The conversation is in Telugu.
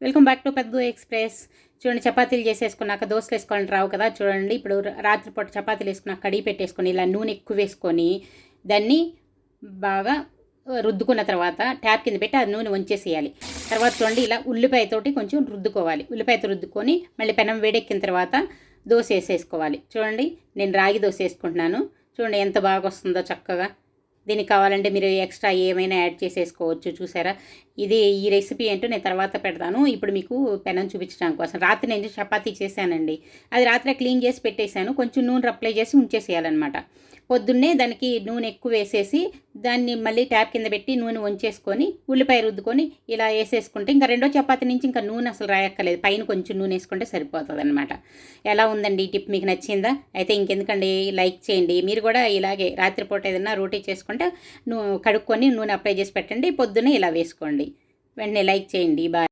వెల్కమ్ బ్యాక్ టు పెద్ద ఎక్స్ప్రెస్. చూడండి, చపాతీలు చేసేసుకున్నాక దోశలు వేసుకోవాలని రావు కదా. చూడండి, ఇప్పుడు రాత్రిపూట చపాతీలు వేసుకున్నాక కడిగి పెట్టేసుకొని ఇలా నూనె ఎక్కువ వేసుకొని దాన్ని బాగా రుద్దుకున్న తర్వాత ట్యాప్ కింద పెట్టి ఆ నూనె వంచేసేయాలి. తర్వాత చూడండి, ఇలా ఉల్లిపాయతోటి కొంచెం రుద్దుకోవాలి. ఉల్లిపాయతో రుద్దుకొని మళ్ళీ పెనం వేడెక్కిన తర్వాత దోశ వేసేసుకోవాలి. చూడండి, నేను రాగి దోశ వేసుకుంటున్నాను. చూడండి ఎంత బాగా వస్తుందో చక్కగా. దీనికి కావాలంటే మీరు ఎక్స్ట్రా ఏమైనా యాడ్ చేసేసుకోవచ్చు. చూసారా, ఈ రెసిపీ ఏంటో నేను తర్వాత పెడతాను. ఇప్పుడు మీకు పెనం చూపించడం కోసం రాత్రి నేను చపాతీ చేశానండి. అది రాత్రి క్లీన్ చేసి పెట్టేశాను. కొంచెం నూనె అప్లై చేసి ఉంచేసేయాలన్నమాట. పొద్దున్నే దానికి నూనె ఎక్కువ వేసేసి దాన్ని మళ్ళీ ట్యాప్ కింద పెట్టి నూనె వంచేసుకొని ఉల్లిపాయ రుద్దుకొని ఇలా వేసేసుకుంటే ఇంకా రెండో చపాతీ నుంచి ఇంకా నూనె అసలు రాయక్కర్లేదు. పైన కొంచెం నూనె వేసుకుంటే సరిపోతుంది అనమాట. ఎలా ఉందండి ఈ టిప్? మీకు నచ్చిందా? అయితే ఇంకెందుకండి, లైక్ చేయండి. మీరు కూడా ఇలాగే రాత్రిపూట ఏదైనా రోటీ చేసుకుంటే కడుక్కొని నూనె అప్లై చేసి పెట్టండి. పొద్దున్నే ఇలా వేసుకోండి. వెంటనే లైక్ చేయండి. బాయ్.